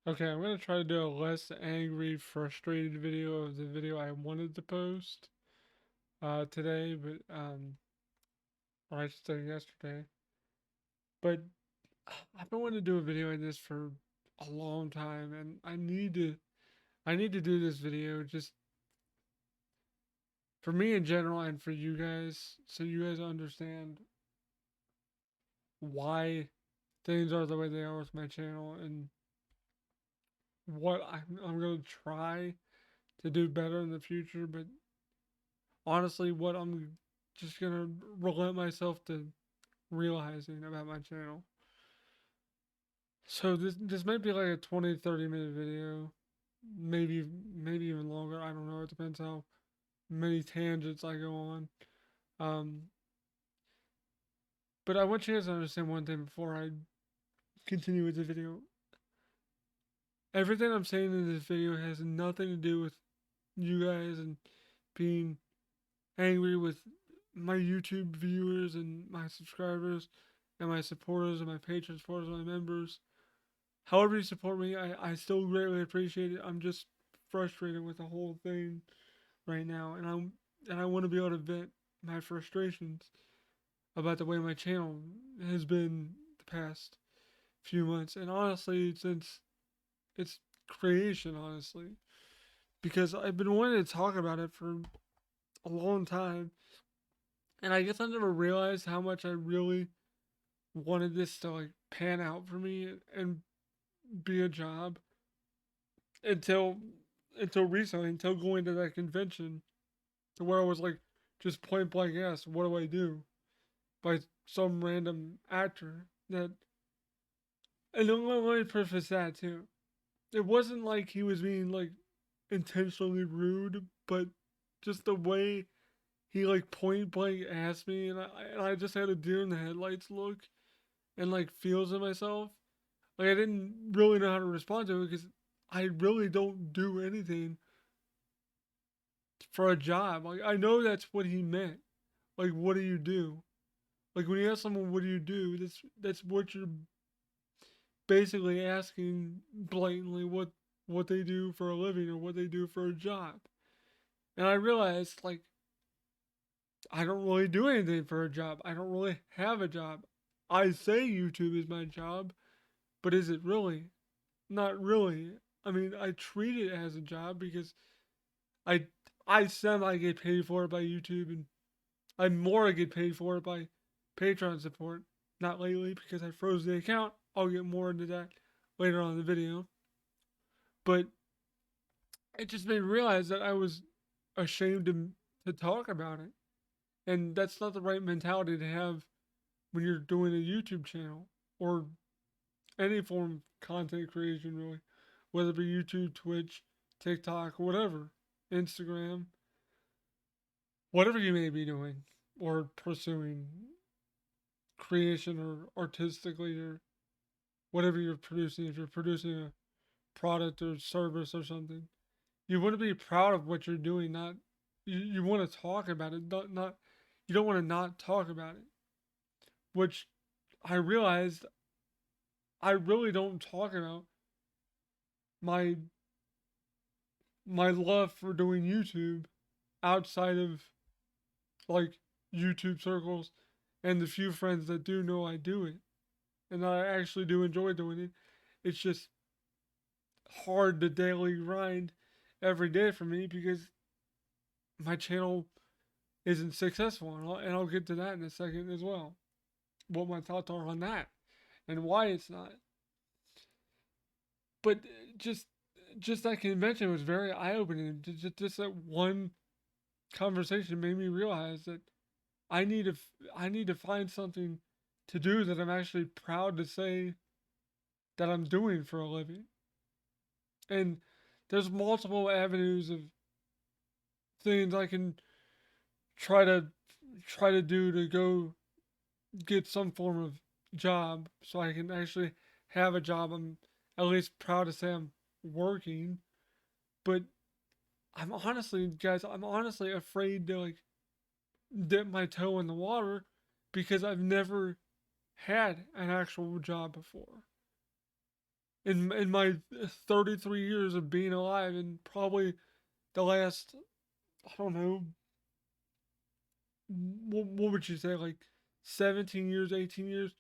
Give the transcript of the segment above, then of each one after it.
Okay, I'm gonna try to do a less angry, frustrated video of the video I wanted to post today, but or I should say yesterday. But I've been wanting to do a video like this for a long time, and I need to do this video just for me in general and for you guys, so you guys understand why things are the way they are with my channel and what I'm gonna try to do better in the future. But honestly, what I'm just gonna relent myself to realizing about my channel. So this might be like a 20-30 minute video, maybe even longer. I don't know. It depends how many tangents I go on. Um, but I want you guys to understand one thing before I continue with the video. Everything I'm saying in this video has nothing to do with you guys and being angry with my YouTube viewers and my subscribers and my supporters and my patrons, supporters, and my members. However you support me, I still greatly appreciate it. I'm just frustrated with the whole thing right now, and I want to be able to vent my frustrations about the way my channel has been the past few months, and honestly, since its creation, honestly, because I've been wanting to talk about it for a long time, and I guess I never realized how much I really wanted this to like pan out for me and be a job until until recently, until going to that convention, to where I was like, just point blank asked, "What do I do?" by some random actor. That, and let me preface that too. It wasn't like he was being like intentionally rude, but just the way he like point blank asked me, and I just had a deer in the headlights look, and like feels in myself. Like I didn't really know how to respond to it because I really don't do anything for a job. Like I know that's what he meant. Like what do you do? Like when you ask someone what do you do, that's what you're basically asking blatantly what they do for a living or what they do for a job. And I realized like I don't really do anything for a job. I don't really have a job. I say YouTube is my job, but is it really? Not really. I mean, I treat it as a job because I I semi get paid for it by YouTube, and I more get paid for it by Patreon support. Not lately because I froze the account. I'll get more into that later on in the video. But it just made me realize that I was ashamed to talk about it. And that's not the right mentality to have when you're doing a YouTube channel or any form of content creation, really. Whether it be YouTube, Twitch, TikTok, whatever, Instagram, whatever you may be doing or pursuing creation or artistically or whatever you're producing. If you're producing a product or service or something, you want to be proud of what you're doing. Not you want to talk about it. Not you don't want to not talk about it. Which I realized I really don't talk about my my love for doing YouTube outside of like YouTube circles and the few friends that do know I do it and that I actually do enjoy doing it. It's just hard to daily grind every day for me because my channel isn't successful, and I'll get to that in a second as well. What my thoughts are on that and why it's not. But just that convention was very eye opening. Just that one conversation made me realize that I need to I need to find something to do that I'm actually proud to say that I'm doing for a living. And there's multiple avenues of things I can try to try to do to go get some form of job so I can actually have a job I'm at least proud to say I'm working. But I'm honestly, guys, I'm honestly afraid to like dip my toe in the water because I've never had an actual job before. in my 33 years of being alive, and probably the last, I don't know, what would you say, like 17 years, 18 years,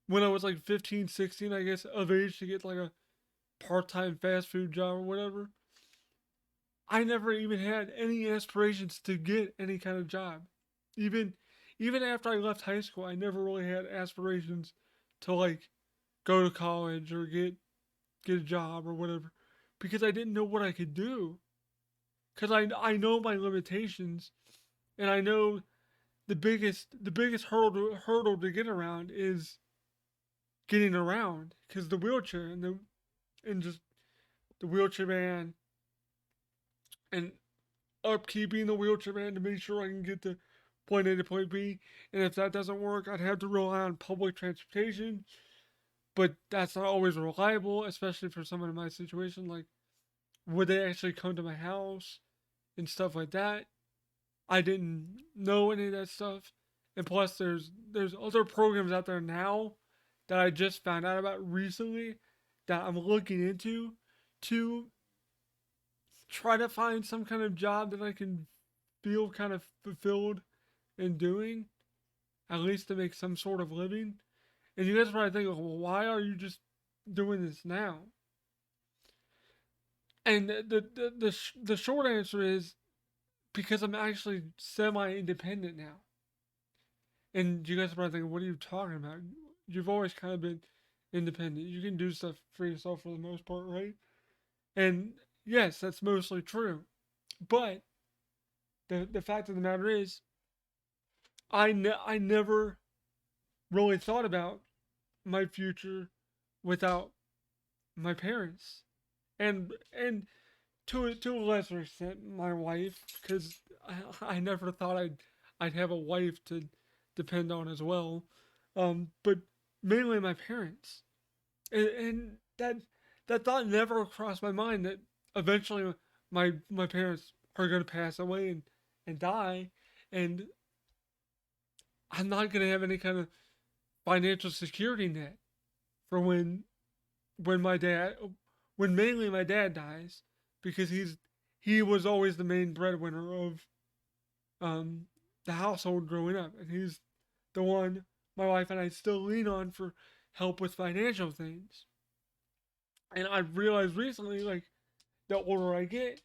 when I was like 15, 16, I guess, of age to get like a part-time fast food job or whatever. I never even had any aspirations to get any kind of job. Even even after I left high school, I never really had aspirations to like go to college or get a job or whatever, because I didn't know what I could do. Cuz I know my limitations, and I know the biggest hurdle to get around is getting around, cuz the wheelchair and just the wheelchair van, and upkeeping the wheelchair van to make sure I can get to point A to point B. And if that doesn't work, I'd have to rely on public transportation. But that's not always reliable, especially for someone in my situation. Like, would they actually come to my house and stuff like that? I didn't know any of that stuff. And plus, there's other programs out there now that I just found out about recently that I'm looking into to try to find some kind of job that I can feel kind of fulfilled in doing, at least to make some sort of living. And you guys probably think, well, why are you just doing this now? And the short answer is because I'm actually semi independent now. And you guys are probably thinking, what are you talking about? You've always kind of been independent. You can do stuff for yourself for the most part, right? And yes, that's mostly true. But the fact of the matter is, I never really thought about my future without my parents, and to a lesser extent my wife, because I never thought I'd have a wife to depend on as well, but mainly my parents, and that thought never crossed my mind that eventually my parents are going to pass away and die, and I'm not going to have any kind of financial security net for when my dad when mainly my dad dies, because he was always the main breadwinner of um the household growing up, and he's the one my wife and I still lean on for help with financial things. And I've realized recently, like, the older I get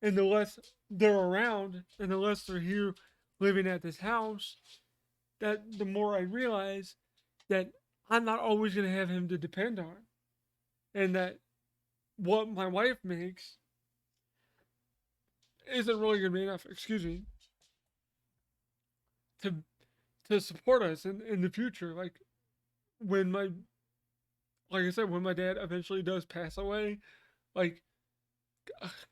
and the less they're around and the less they're here living at this house, that the more I realize that I'm not always going to have him to depend on, and that what my wife makes isn't really going to be enough, excuse me, to to support us in the future. Like, when my like I said, when my dad eventually does pass away, like,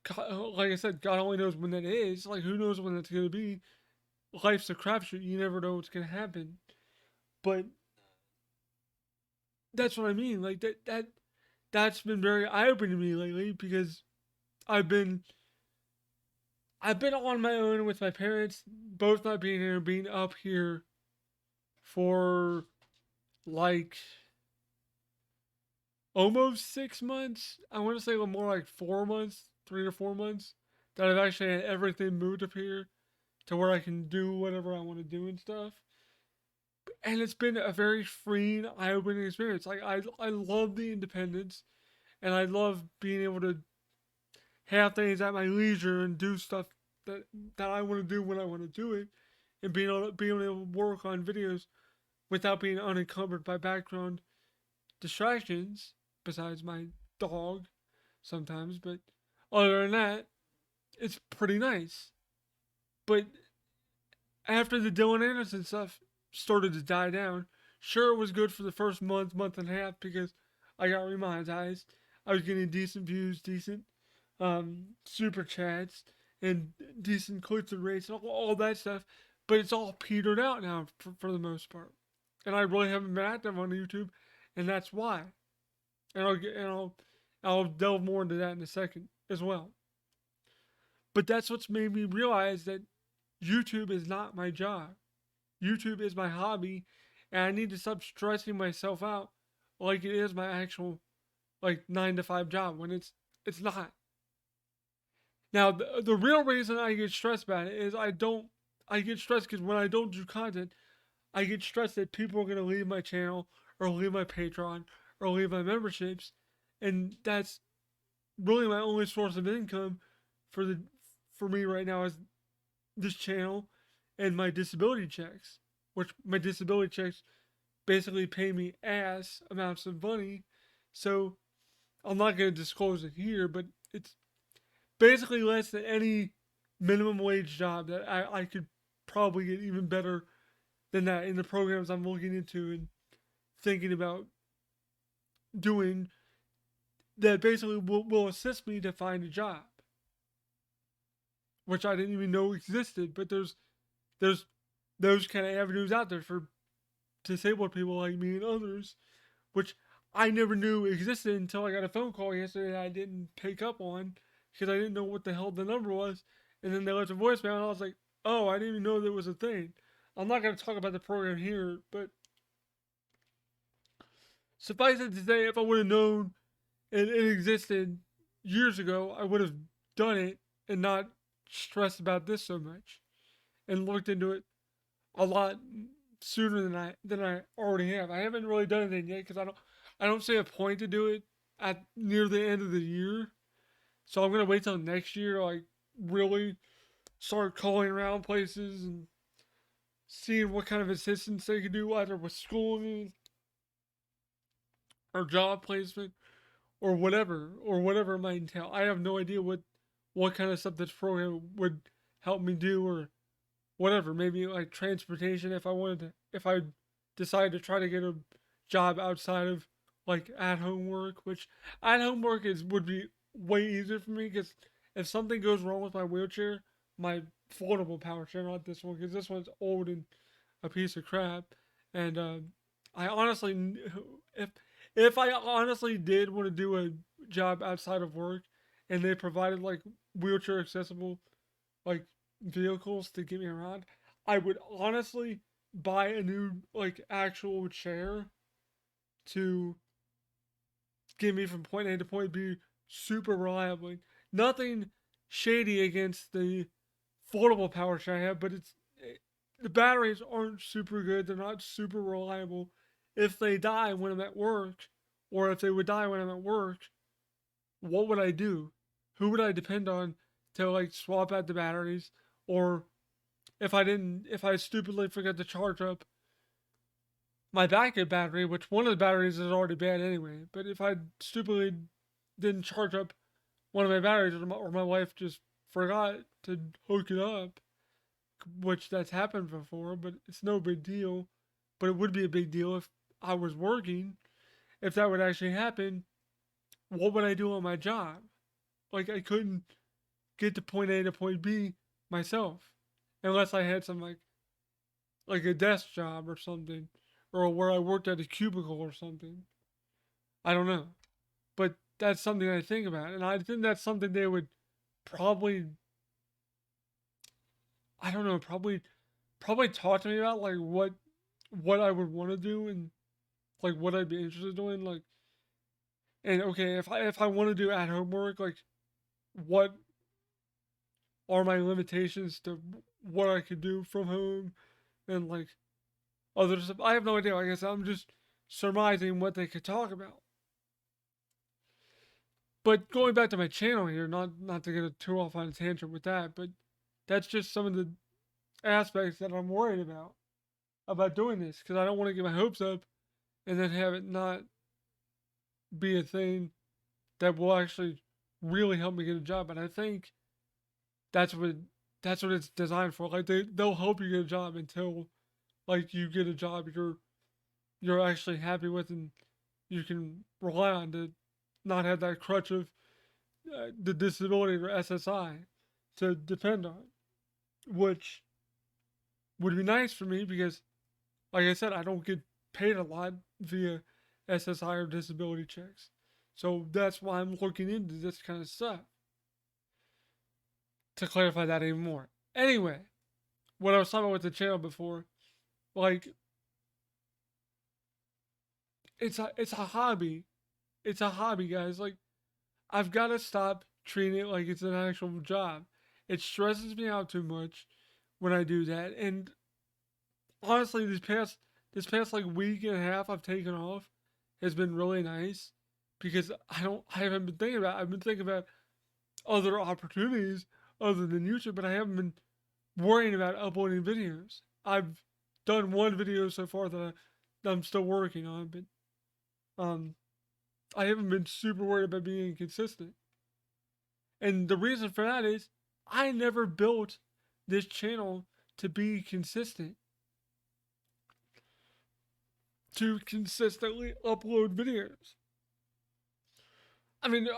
God, like I said, God only knows when that is. Like, who knows when that's going to be? Life's a crapshoot. You never know what's going to happen. But that's what I mean. Like, that's been very eye opening to me lately, because I've been I've been on my own with my parents, both not being here, being up here for like almost 6 months. I want to say more like 4 months, 3 or 4 months, that I've actually had everything moved up here to where I can do whatever I want to do and stuff. And it's been a very freeing, eye-opening experience. Like, I love the independence, and I love being able to have things at my leisure and do stuff that that I want to do when I want to do it, and being able to work on videos without being unencumbered by background distractions, besides my dog sometimes. But other than that, it's pretty nice. But after the Dylan Anderson stuff started to die down, sure, it was good for the first month and a half, because I got remonetized. I was getting decent views, decent super chats, and decent click through rates, and all that stuff. But it's all petered out now for the most part. And I really haven't been active on YouTube, and that's why. And I'll delve more into that in a second as well. But that's what's made me realize that YouTube is not my job. YouTube is my hobby, and I need to stop stressing myself out like it is my actual like 9 to 5 job when it's not. Now the real reason I get stressed about it is I get stressed because when I don't do content, I get stressed that people are gonna leave my channel or leave my Patreon or leave my memberships, and that's really my only source of income for the for me right now is this channel and my disability checks, which my disability checks basically pay me ass amounts of money. So I'm not going to disclose it here, but it's basically less than any minimum wage job that I could probably get even better than that in the programs I'm looking into and thinking about doing that basically will assist me to find a job, which I didn't even know existed. But there's those kind of avenues out there for disabled people like me and others, which I never knew existed until I got a phone call yesterday that I didn't pick up on because I didn't know what the hell the number was. And then they left a voicemail, and I was like, oh, I didn't even know there was a thing. I'm not going to talk about the program here, but suffice it to say, if I would have known it existed years ago, I would have done it and not stressed about this so much and looked into it a lot sooner than I already have. I haven't really done anything yet because I don't see a point to do it at near the end of the year. So I'm gonna wait till next year to like really start calling around places and seeing what kind of assistance they can do either with schooling or job placement or whatever it might entail. I have no idea what kind of stuff this program would help me do or whatever. Maybe like transportation if I decide to try to get a job outside of like at home work, which at home work would be way easier for me because if something goes wrong with my wheelchair, my foldable power chair, not this one, because this one's old and a piece of crap, and I honestly, if if I honestly did want to do a job outside of work, and they provided like wheelchair accessible like vehicles to get me around, I would honestly buy a new like actual chair to get me from point A to point B super reliably. Nothing shady against the foldable power chair I have, but the batteries aren't super good. They're not super reliable. If they die when I'm at work, or if they would die when I'm at work, what would I do? Who would I depend on to like swap out the batteries? Or if I stupidly forget to charge up my backup battery, which one of the batteries is already bad anyway, but if I stupidly didn't charge up one of my batteries or my wife just forgot to hook it up, which that's happened before, but it's no big deal. But it would be a big deal if I was working, if that would actually happen. What would I do on my job? Like, I couldn't get to point A to point B myself unless I had some like a desk job or something, or where I worked at a cubicle or something. I don't know, but that's something I think about, and I think that's something they would probably, I don't know, probably talk to me about like what I would want to do and like what I'd be interested in doing, like, and okay, if I want to do at home work, like what are my limitations to what I could do from home and like other stuff. I have no idea. Like I guess I'm just surmising what they could talk about. But going back to my channel here, not to get too off on a tangent with that, but that's just some of the aspects that I'm worried about doing this because I don't want to get my hopes up and then have it not be a thing that will actually really help me get a job. And I think that's what that's what it's designed for. Like they'll help you get a job until like you get a job you're actually happy with and you can rely on to not have that crutch of the disability or SSI to depend on, which would be nice for me because, like I said, I don't get paid a lot via SSI or disability checks. So that's why I'm looking into this kind of stuff to clarify that even more. Anyway, what I was talking about with the channel before, like it's a hobby It's a hobby, guys. Like, I've got to stop treating it like it's an actual job. It stresses me out too much when I do that. And honestly, this past like week and a half I've taken off has been really nice because I haven't been thinking about. I've been thinking about other opportunities other than YouTube, but I haven't been worrying about uploading videos. I've done one video so far that I'm still working on, but um, I haven't been super worried about being consistent. And the reason for that is I never built this channel to be consistent, to consistently upload videos. I mean,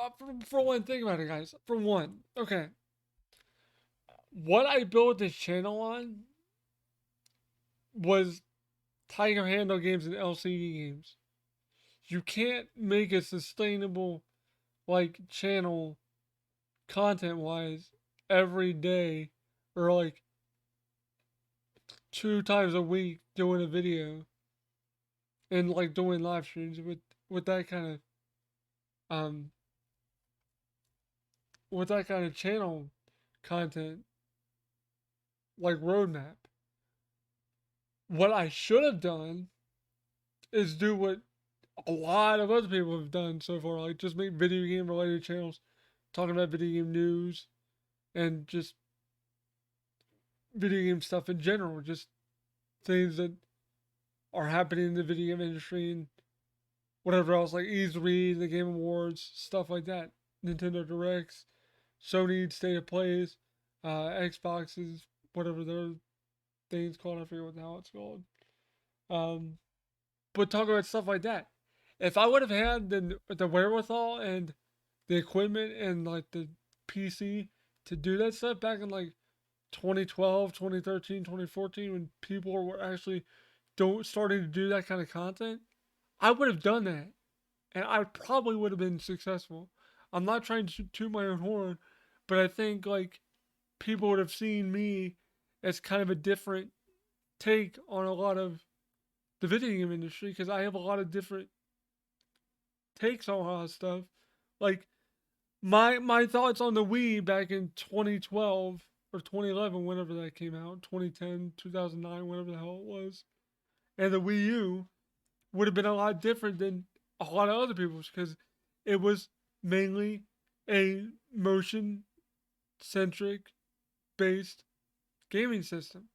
for one, think about it, guys. For one, okay, what I built this channel on was Tiger Handle games and LCD games. You can't make a sustainable like channel content wise every day or like 2 times a week doing a video and like doing live streams with that kind of um with that kind of channel content like roadmap. What I should have done is do what a lot of other people have done so far, like just make video game related channels talking about video game news and just video game stuff in general, just things that are happening in the video game industry and whatever else, like E3, the Game Awards, stuff like that, Nintendo Directs, Sony State of Plays, Xboxes, whatever their things called, I forget what the hell it's called. Um, but talk about stuff like that. If I would have had the wherewithal and the equipment and like the PC to do that stuff back in like 2012, 2013, 2014, when people were actually don't starting to do that kind of content, I would have done that, and I probably would have been successful. I'm not trying to toot my own horn, but I think like people would have seen me as kind of a different take on a lot of the video game industry because I have a lot of different takes on a lot of stuff. Like my thoughts on the Wii back in 2012 or 2011, whenever that came out, 2010, 2009, whatever the hell it was, and the Wii U would have been a lot different than a lot of other people's because it was mainly a motion centric based gaming system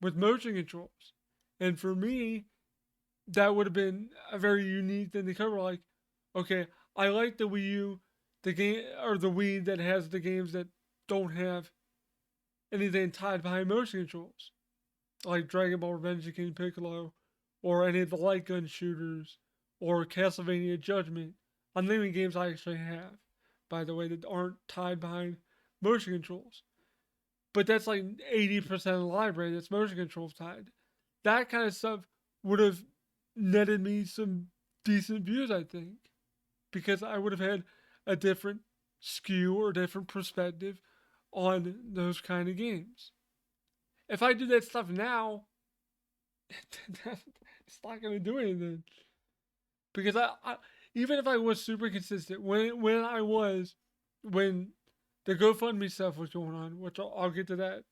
with motion controls. And for me, that would have been a very unique thing to cover. Like, okay, I like the Wii U, the game or the Wii that has the games that don't have anything tied behind motion controls, like Dragon Ball Revenge of King Piccolo, or any of the light gun shooters, or Castlevania Judgment. I'm naming games I actually have, by the way, that aren't tied behind motion controls. But that's like 80% of the library that's motion controls tied. That kind of stuff would have netted me some decent views, I think, because I would have had a different skew or different perspective on those kind of games. If I do that stuff now, it's not going to do anything. Because even if I was super consistent, when the GoFundMe stuff was going on, which I'll get to that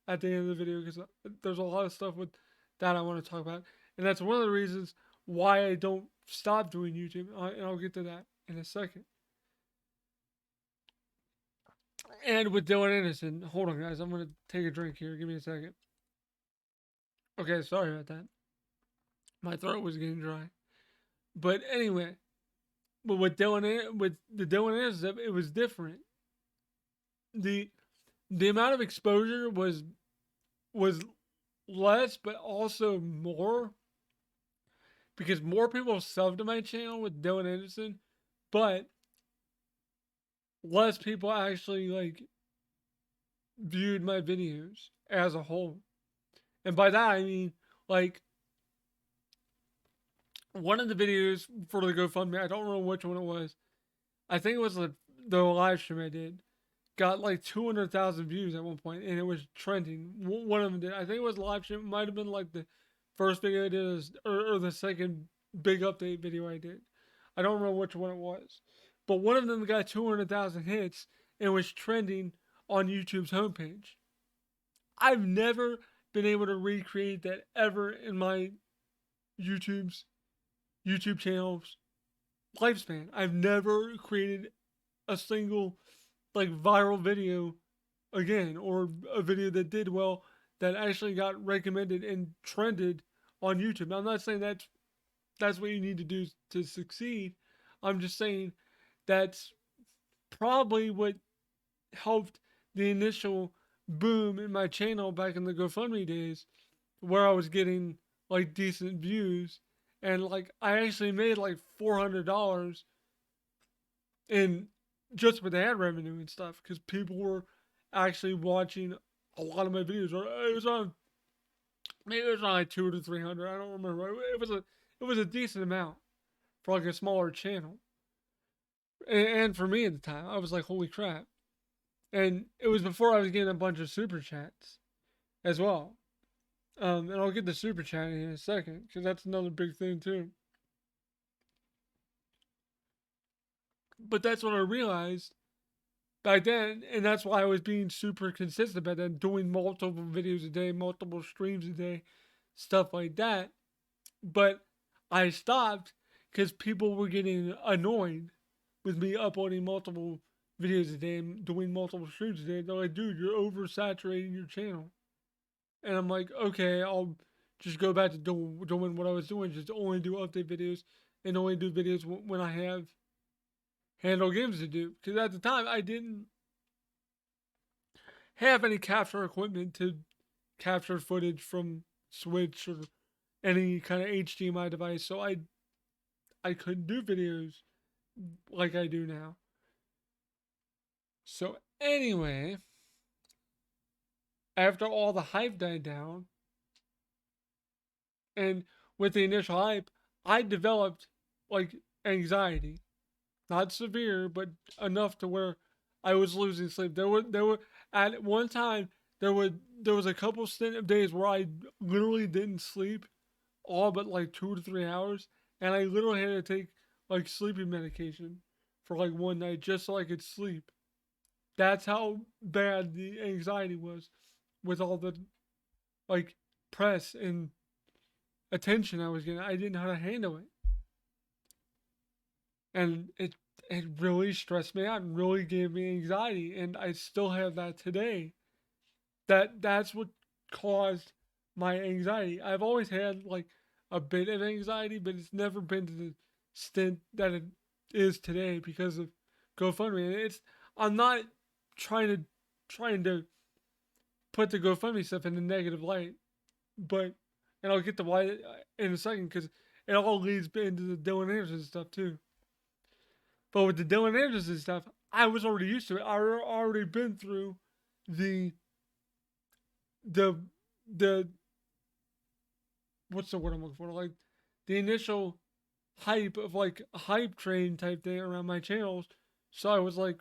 at the end of the video because there's a lot of stuff with that I want to talk about, and that's one of the reasons why I don't stop doing YouTube, and I'll get to that in a second. And with Dylan Anderson, hold on, guys, I'm gonna take a drink here. Give me a second. Okay, sorry about that. My throat was getting dry. But anyway, but with the Dylan Anderson, it was different. the The amount of exposure was less, but also more because more people subbed to my channel with Dylan Anderson, but less people actually like viewed my videos as a whole. And by that I mean like one of the videos for the GoFundMe, I don't remember which one it was. I think it was the live stream I did. Got like 200,000 views at one point, and it was trending. One of them did. I think it was live stream. It might have been like the first video I did, or the second big update video I did. I don't remember which one it was, but one of them got 200,000 hits and was trending on YouTube's homepage. I've never been able to recreate that ever in my YouTube's YouTube channel's lifespan. I've never created a single like viral video again, or a video that did well that actually got recommended and trended on YouTube. Now, I'm not saying that's what you need to do to succeed. I'm just saying that's probably what helped the initial boom in my channel back in the GoFundMe days, where I was getting like decent views, and like I actually made like $400 in just with ad revenue and stuff because people were actually watching a lot of my videos. Or it was on, maybe it was on like 200 to 300. I don't remember. It was a decent amount for like a smaller channel, and for me at the time, I was like, holy crap! And it was before I was getting a bunch of super chats as well. And I'll get the super chat in a second because that's another big thing too. But that's when I realized back then, and that's why I was being super consistent back then, doing multiple videos a day, multiple streams a day, stuff like that. But I stopped because people were getting annoyed with me uploading multiple videos a day and doing multiple streams a day. They're like, dude, you're oversaturating your channel. And I'm like, okay, I'll just go back to doing what I was doing, just only do update videos and only do videos when I have handle games to do. Because at the time, I didn't have any capture equipment to capture footage from Switch or any kind of HDMI device, so I couldn't do videos like I do now. So anyway, after all the hype died down, and with the initial hype, I developed like anxiety. Not severe, but enough to where I was losing sleep. There were at one time there was a couple stint of days where I literally didn't sleep all but like 2 to 3 hours, and I literally had to take like sleeping medication for like one night just so I could sleep. That's how bad the anxiety was with all the like press and attention I was getting. I didn't know how to handle it, and it really stressed me out and really gave me anxiety, and I still have that today. That's what caused my anxiety. I've always had like a bit of anxiety, but it's never been to the extent that it is today because of GoFundMe. And it's I'm not trying to trying to put the GoFundMe stuff in a negative light, but and I'll get to why in a second because it all leads into the Dylan Anderson stuff too. But with the Dylan Anderson stuff, I was already used to it. I already been through the the the what's the word I'm looking for? Like the initial hype of like a hype train type thing around my channels. So I was like,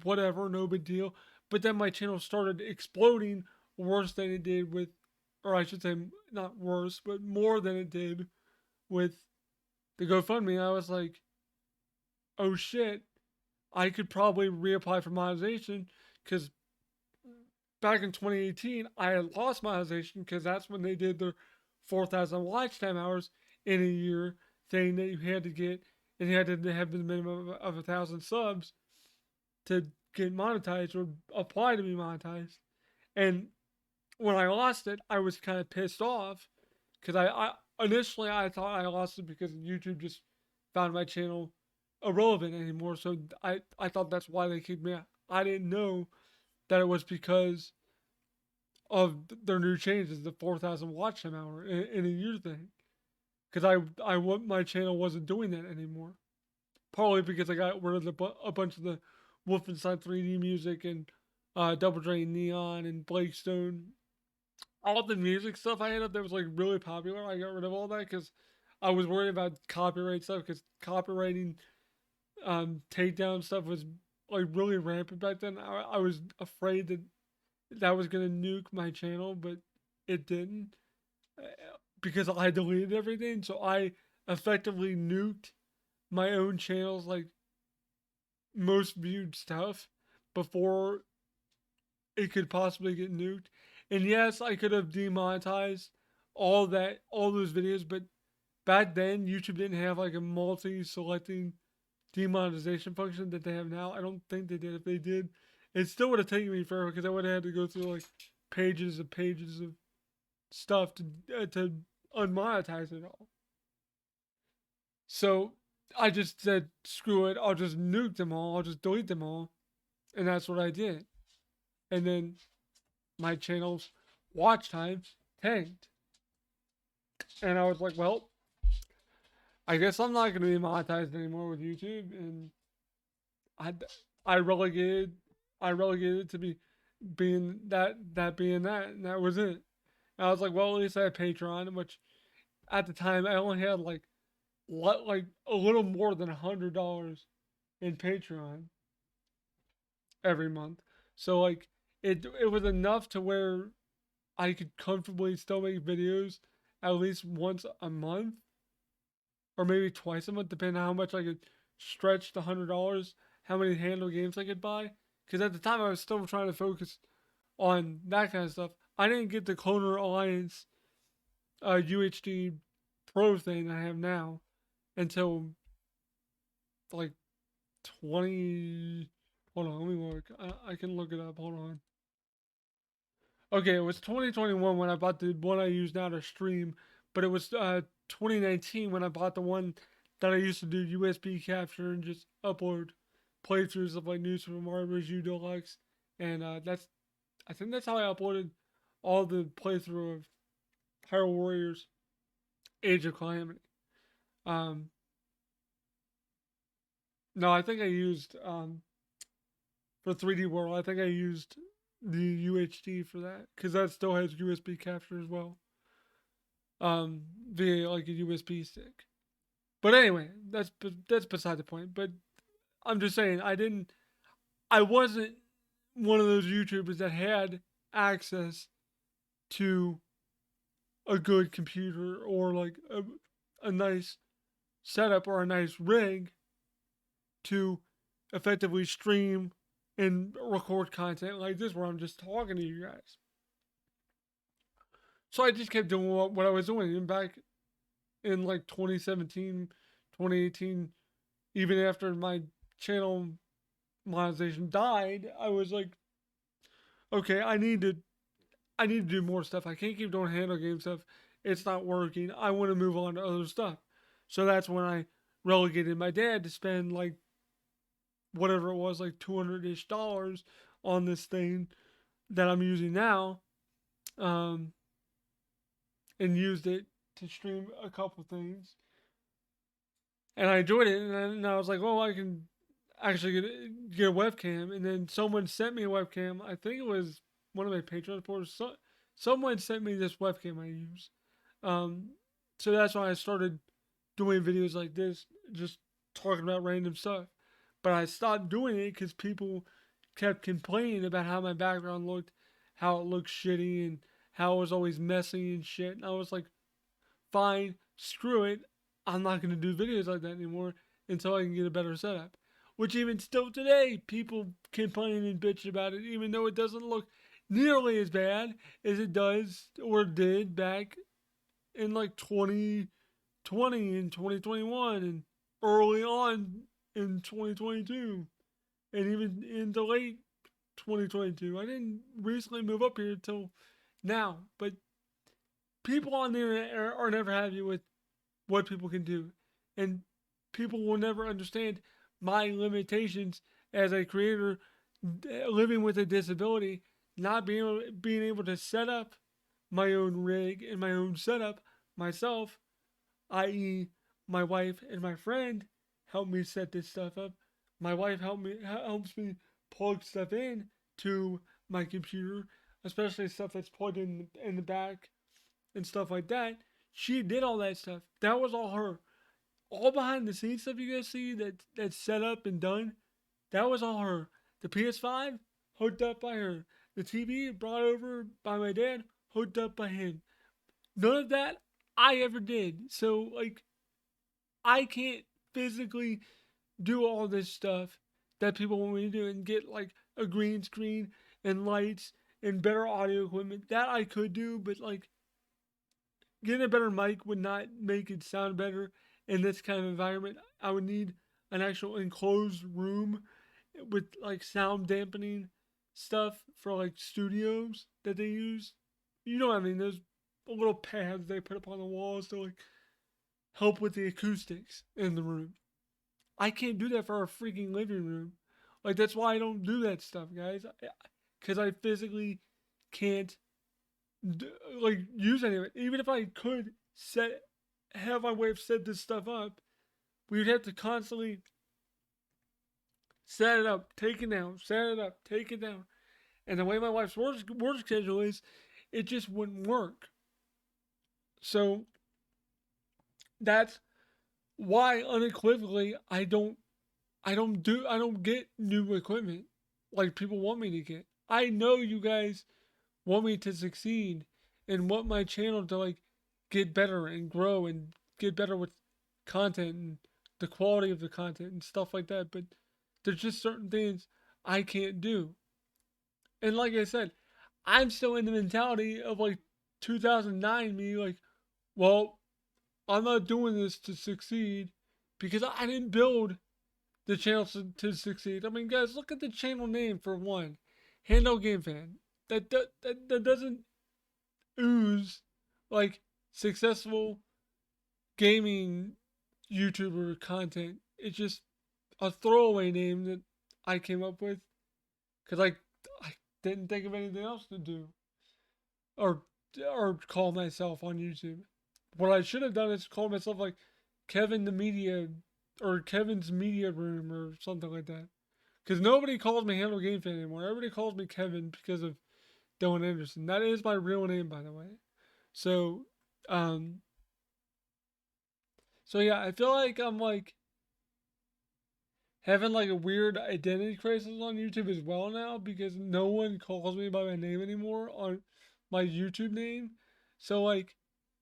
whatever, no big deal. But then my channel started exploding worse than it did with, or I should say, not worse, but more than it did with the GoFundMe. I was like, oh shit, I could probably reapply for monetization because back in 2018, I had lost monetization because that's when they did their 4,000 watch time hours in a year thing that you had to get, and you had to have the minimum of 1,000 subs to get monetized or apply to be monetized. And when I lost it, I was kind of pissed off because I initially I thought I lost it because YouTube just found my channel irrelevant anymore. So I thought that's why they kicked me out. I didn't know that it was because of their new changes, the 4,000 watch time hour in a year thing. Because my channel wasn't doing that anymore. Partly because I got rid of a bunch of the Wolfenstein 3D music and Double Drain Neon and Blake Stone. All the music stuff I had up that was like really popular, I got rid of all that because I was worried about copyright stuff because copywriting takedown stuff was like really rampant back then. I was afraid that was gonna nuke my channel, but it didn't because I deleted everything. So I effectively nuked my own channel's like most viewed stuff before it could possibly get nuked. And yes, I could have demonetized all those videos, but back then YouTube didn't have like a multi-selecting demonetization function that they have now. I don't think they did. If they did, it still would have taken me forever because I would have had to go through like pages and pages of stuff to unmonetize it all. So I just said, screw it. I'll just nuke them all. I'll just delete them all, and that's what I did. And then my channel's watch time tanked, and I was like, well, I guess I'm not going to be monetized anymore with YouTube, and I I relegated I relegated to being being that, and that was it. And I was like, well, at least I have Patreon, which at the time I only had like a little more than $100 in Patreon every month. So like it was enough to where I could comfortably still make videos at least once a month or maybe twice a month, depending on how much I could stretch the $100, how many handle games I could buy. Because at the time I was still trying to focus on that kind of stuff. I didn't get the Cloner Alliance UHD Pro thing I have now until like 20. Hold on, let me look. I can look it up. Hold on. Okay, it was 2021 when I bought the one I use now to stream, but it was 2019 when I bought the one that I used to do USB capture and just upload playthroughs of like New Super Mario Bros. U Deluxe, and I think that's how I uploaded all the playthrough of Hyrule Warriors Age of Calamity. Um, no, I think I used for 3D World. I think I used the UHD for that because that still has USB capture as well, via like a USB stick. But anyway, that's beside the point. But I'm just saying, I wasn't one of those YouTubers that had access to a good computer or like a nice setup or a nice rig to effectively stream and record content like this where I'm just talking to you guys. So I just kept doing what I was doing. And back in like 2017, 2018, even after my channel monetization died, I was like, okay, I need to do more stuff. I can't keep doing handle game stuff. It's not working. I want to move on to other stuff. So that's when I relegated my dad to spend like whatever it was, like 200-ish dollars on this thing that I'm using now, um, and used it to stream a couple things. And I enjoyed it, and I was like, well, I can actually get a webcam. And then someone sent me a webcam. I think it was one of my Patreon supporters. Someone sent me this webcam I use. Um, so that's why I started doing videos like this, just talking about random stuff. But I stopped doing it because people kept complaining about how my background looked, how it looked shitty, and how it was always messy and shit. And I was like, fine, screw it. I'm not going to do videos like that anymore until I can get a better setup. Which even still today, people complain and bitch about it, even though it doesn't look nearly as bad as it does or did back in like 2020 and 2021 and early on in 2022 and even into late 2022. I didn't recently move up here until now, but people on the internet are never happy with what people can do. And people will never understand my limitations as a creator living with a disability, not being able to set up my own rig and my own setup myself, i.e., my wife and my friend help me set this stuff up. My wife helps me plug stuff in to my computer, especially stuff that's plugged in the back and stuff like that. She did all that stuff. That was all her. All behind the scenes stuff you guys see that's set up and done, that was all her. The PS5 hooked up by her. The TV brought over by my dad, hooked up by him. None of that I ever did. So like I can't physically do all this stuff that people want me to do and get like a green screen and lights and better audio equipment. That I could do, but like getting a better mic would not make it sound better in this kind of environment. I would need an actual enclosed room with like sound dampening stuff for like studios that they use. You know what I mean? Those little pads they put up on the walls to like help with the acoustics in the room. I can't do that for our freaking living room. Like that's why I don't do that stuff, guys. Because I physically can't like use any of it. Even if I could have my wife set this stuff up, we would have to constantly set it up, take it down, set it up, take it down. And the way my wife's work schedule is, it just wouldn't work. So that's why unequivocally I don't get new equipment like people want me to get. I know you guys want me to succeed and want my channel to like get better and grow and get better with content and the quality of the content and stuff like that, but there's just certain things I can't do. And like I said, I'm still in the mentality of like 2009 me, like, well, I'm not doing this to succeed because I didn't build the channel to succeed. I mean, guys, look at the channel name for one, Handheld Game Fan. That doesn't ooze like successful gaming YouTuber content. It's just a throwaway name that I came up with because I didn't think of anything else to do or or call myself on YouTube. What I should have done is call myself like Kevin the Media or Kevin's Media Room or something like that. Because nobody calls me Handle Game Fan anymore. Everybody calls me Kevin because of Dylan Anderson. That is my real name, by the way. So, um, so yeah, I feel like I'm like having like a weird identity crisis on YouTube as well now because no one calls me by my name anymore on my YouTube name. So like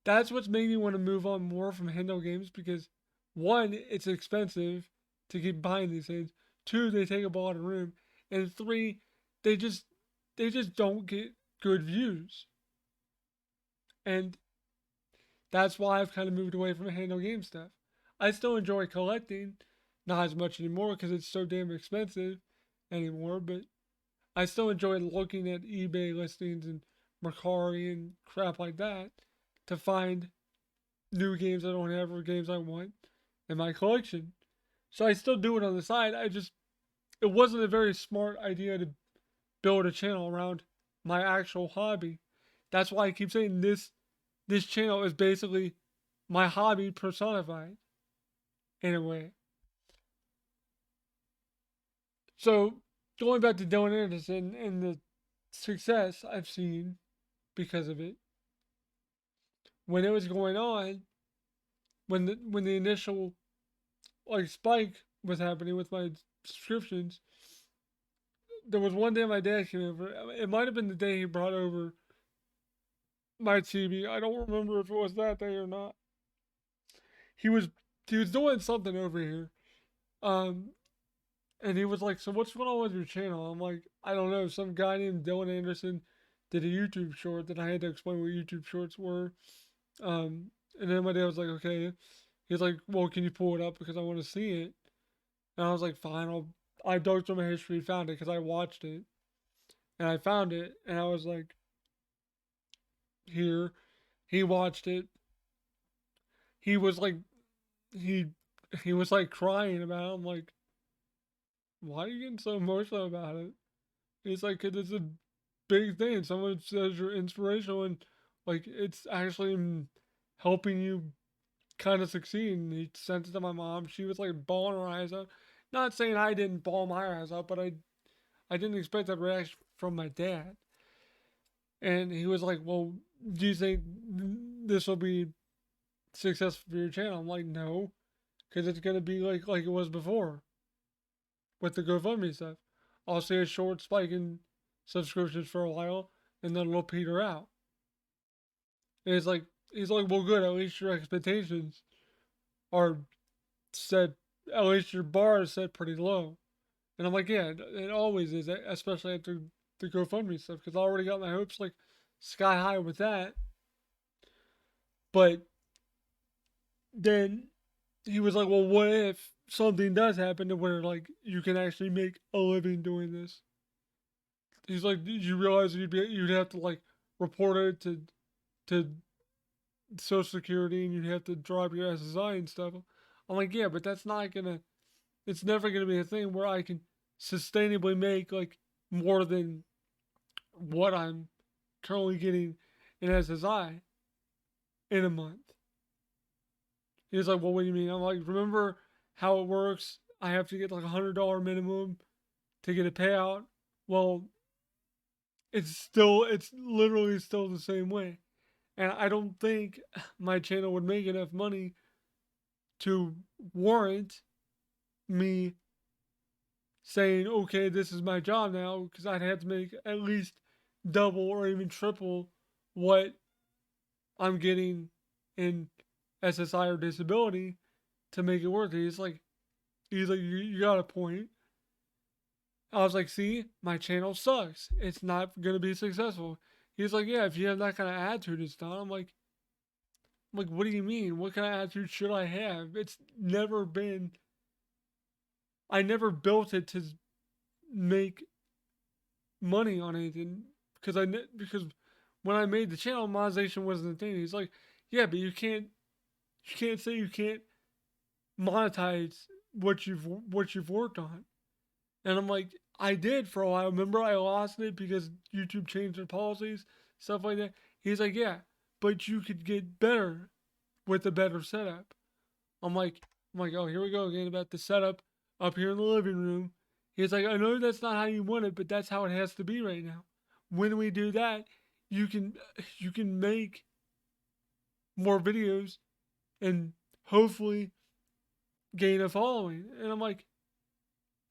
that's what's made me want to move on more from Handheld Games because one, it's expensive to keep buying these things. Two, they take up a lot of room. And three, they just they just don't get good views. And that's why I've kind of moved away from Handheld Game stuff. I still enjoy collecting, not as much anymore because it's so damn expensive anymore, but I still enjoy looking at eBay listings and Mercari and crap like that to find new games I don't have or games I want in my collection. So I still do it on the side. It wasn't a very smart idea to build a channel around my actual hobby. That's why I keep saying this channel is basically my hobby personified in a way. So going back to Dylan Anderson and the success I've seen because of it, when it was going on, when the initial like spike was happening with my subscriptions, there was one day my dad came over. It might have been the day he brought over my TV. I don't remember if it was that day or not. He was he was doing something over here. Um, and he was like, "So what's going on with your channel?" I'm like, "I don't know. Some guy named Dylan Anderson did a YouTube short that I had to explain what YouTube shorts were." And then my dad was like, "Okay." He's like, "Well, can you pull it up because I want to see it?" And I was like, "Fine." I dug through my history, found it because I watched it, and I found it, and I was like, "Here." He watched it. He was like, he he was like crying about it. I'm like, "Why are you getting so emotional about it?" He's like, "'Cause it's a big thing. Someone says you're inspirational and like it's actually helping you kind of succeed." And he sent it to my mom. She was like bawling her eyes out. Not saying I didn't bawl my eyes out, but I didn't expect that reaction from my dad. And he was like, "Well, do you think this will be successful for your channel?" I'm like, "No, because it's gonna be like it was before with the GoFundMe stuff. I'll see a short spike in subscriptions for a while, and then it'll peter out." And he's like, "Well, good. At least your expectations are set at least your bar is set pretty low. And I'm like, yeah, it always is, especially after the GoFundMe stuff, because I already got my hopes like sky high with that. But then he was like, well, what if something does happen to where like you can actually make a living doing this? He's like, did you realize you'd have to like report it to Social Security and you'd have to drop your SSI and stuff? I'm like, yeah, but that's not gonna. It's never gonna be a thing where I can sustainably make like more than what I'm currently getting in SSI in a month. He's like, well, what do you mean? I'm like, remember how it works? I have to get like $100 minimum to get a payout. Well, it's literally still the same way. And I don't think my channel would make enough money to warrant me saying, okay, this is my job now, because I'd have to make at least double or even triple what I'm getting in SSI or disability to make it worth it. He's like, you got a point. I was like, see, my channel sucks. It's not gonna be successful. He's like, yeah, if you have that kind of attitude, it's not. I'm like, what do you mean? What kind of attitude should I have? It's never been. I never built it to make money on anything because when I made the channel, monetization wasn't a thing. He's like, yeah, but you can't say you can't monetize what you've worked on. And I'm like, I did for a while. Remember, I lost it because YouTube changed their policies, stuff like that. He's like, yeah, but you could get better with a better setup. I'm like, oh, here we go again about the setup up here in the living room. He's like, I know that's not how you want it, but that's how it has to be right now. When we do that, you can make more videos and hopefully gain a following. And I'm like,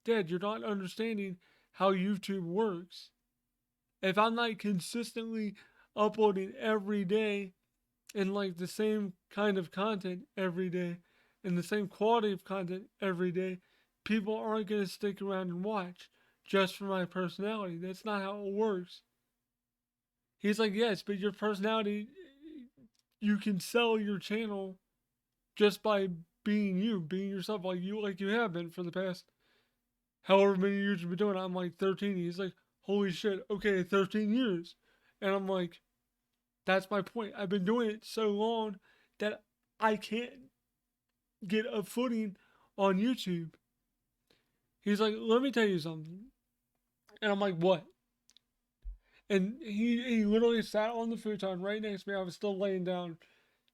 Dad, you're not understanding how YouTube works. If I'm not consistently uploading every day and like the same kind of content every day and the same quality of content every day, people aren't going to stick around and watch just for my personality. That's not how it works. He's like, yes, but your personality, you can sell your channel just by being you, being yourself, like you have been for the past however many years you've been doing it. I'm like 13. He's like, holy shit, okay, 13 years. And I'm like, that's my point. I've been doing it so long that I can't get a footing on YouTube. He's like, let me tell you something. And I'm like, what? And he literally sat on the futon right next to me. I was still laying down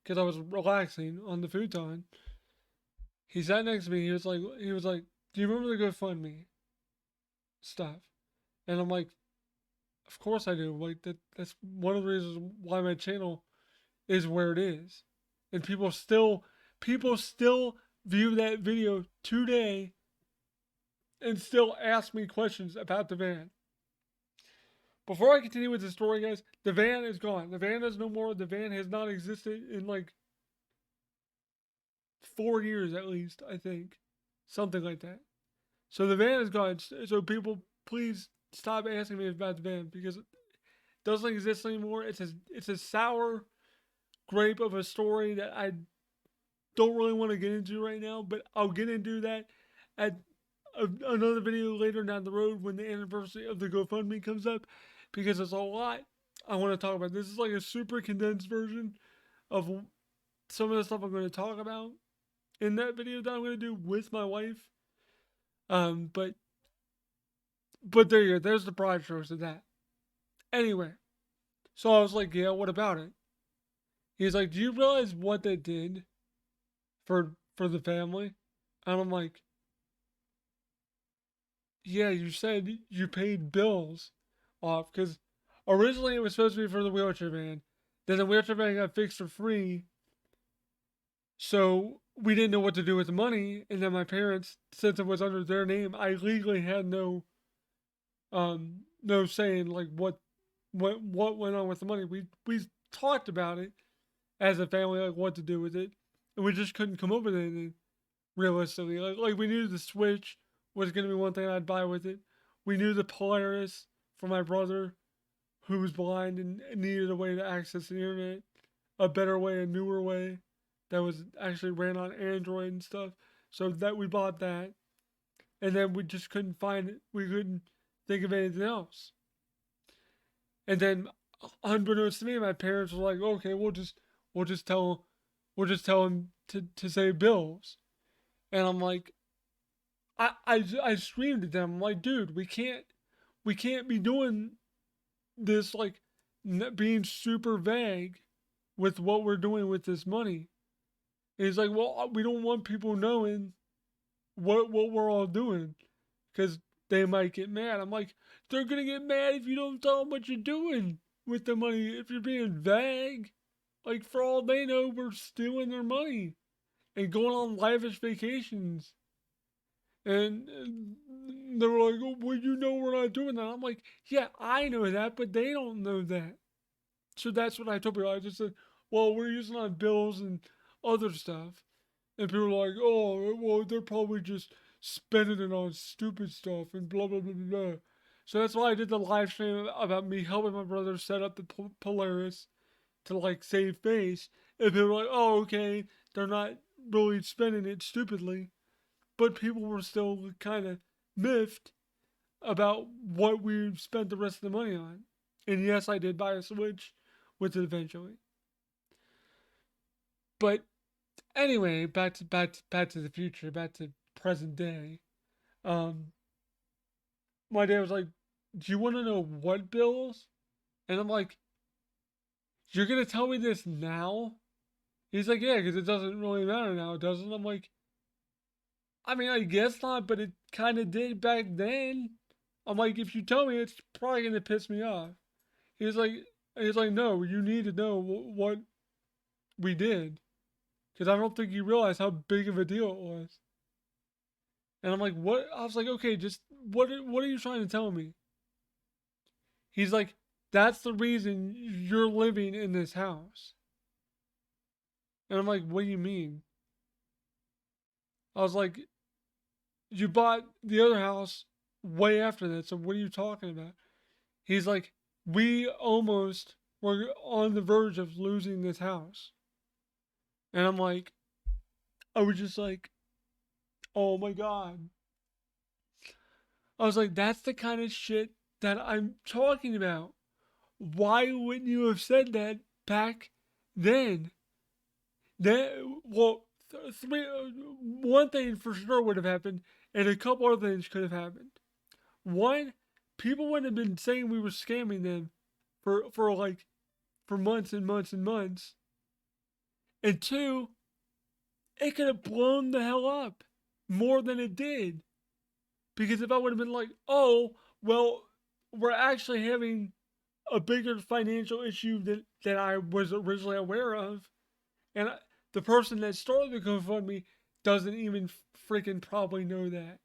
because I was relaxing on the futon. He sat next to me. He was like, do you remember the GoFundMe stuff? And I'm like, of course I do. Like that's one of the reasons why my channel is where it is. And people still view that video today and still ask me questions about the van. Before I continue with the story, guys, the van is gone. The van is no more. The van has not existed in like 4 years at least, I think. Something like that. So the van is gone. So people, please stop asking me about the van because it doesn't exist anymore. It's a sour grape of a story that I don't really want to get into right now, but I'll get into that at another video later down the road when the anniversary of the GoFundMe comes up because there's a lot I want to talk about. This is like a super condensed version of some of the stuff I'm going to talk about in that video that I'm going to do with my wife. But there you go. There's the broad strokes of that. Anyway, so I was like, yeah, what about it? He's like, do you realize what they did for the family? And I'm like, yeah, you said you paid bills off because originally it was supposed to be for the wheelchair van. Then the wheelchair van got fixed for free. So we didn't know what to do with the money. And then my parents, since it was under their name, I legally had no saying like what went on with the money. We talked about it as a family, like what to do with it. And we just couldn't come up with anything. realistically. Like we knew the Switch was gonna be one thing I'd buy with it. We knew the Polaris for my brother who was blind and needed a way to access the internet, a better way, a newer way that was actually ran on Android and stuff. So that we bought that, and then we just couldn't find it. We couldn't think of anything else. And then, unbeknownst to me, my parents were like, "Okay, we'll just tell him to save bills." And I'm like, I screamed at them. I'm like, dude, we can't be doing this, like being super vague with what we're doing with this money. And he's like, well, we don't want people knowing what we're all doing because they might get mad. I'm like, they're gonna get mad if you don't tell them what you're doing with the money. If you're being vague, like for all they know, we're stealing their money and going on lavish vacations. And they were like, oh, well, you know we're not doing that. I'm like, yeah, I know that, but they don't know that. So that's what I told people. I just said, well, we're using on bills and other stuff. And people were like, oh, well, they're probably just spending it on stupid stuff and blah, blah, blah, blah, blah. So that's why I did the live stream about me helping my brother set up the Polaris to like save face. And people were like, oh, okay, they're not really spending it stupidly. But people were still kind of miffed about what we spent the rest of the money on. And yes, I did buy a Switch with it eventually. But anyway, back to the future, back to present day. Um, my dad was like, "Do you want to know what bills?" And I'm like, "You're gonna tell me this now?" He's like, "Yeah, because it doesn't really matter now, doesn't it?" I'm like, "I mean, I guess not, but it kind of did back then." I'm like, "If you tell me, it's probably gonna piss me off." He's like, "He's like, no, you need to know what we did, because I don't think you realize how big of a deal it was." And I'm like, what? I was like, okay, just what are you trying to tell me? He's like, that's the reason you're living in this house. And I'm like, what do you mean? I was like, you bought the other house way after that, so what are you talking about? He's like, we almost were on the verge of losing this house. And I'm like, I was just like, oh my God. I was like, that's the kind of shit that I'm talking about. Why wouldn't you have said that back then? Then, well, one thing for sure would have happened, and a couple other things could have happened. One, people wouldn't have been saying we were scamming them for months and months and months. And two, it could have blown the hell up more than it did. Because if I would have been like, oh, well, we're actually having a bigger financial issue that I was originally aware of, and the person that started the GoFundMe doesn't even freaking probably know that.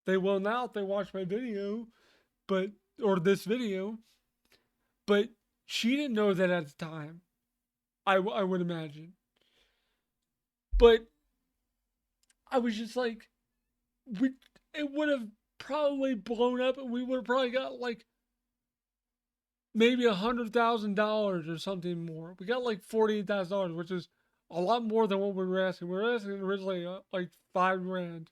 They will now if they watch my video, but or this video, but she didn't know that at the time. I would imagine, but I was just like, we it would have probably blown up, and we would have probably got like maybe $100,000 or something more. We got like $48,000, which is a lot more than what we were asking. We were asking originally like $5,000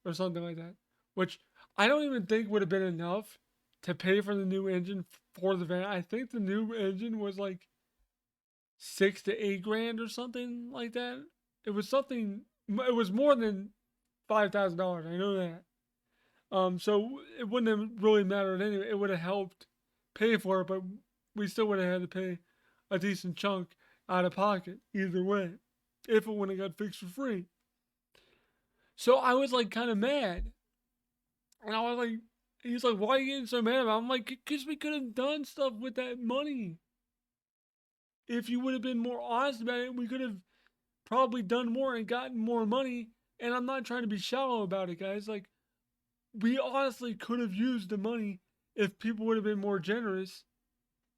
or something like that, which I don't even think would have been enough to pay for the new engine for the van. I think the new engine was like 6 to 8 grand or something like that. It was something. It was more than $5,000. I know that. So it wouldn't have really mattered anyway. It would have helped pay for it, but we still would have had to pay a decent chunk out of pocket either way, if it wouldn't have got fixed for free. So I was like kind of mad, and I was like, he's like, why are you getting so mad about it? I'm like, because we could have done stuff with that money. If you would have been more honest about it, we could have probably done more and gotten more money. And I'm not trying to be shallow about it, guys. Like, we honestly could have used the money if people would have been more generous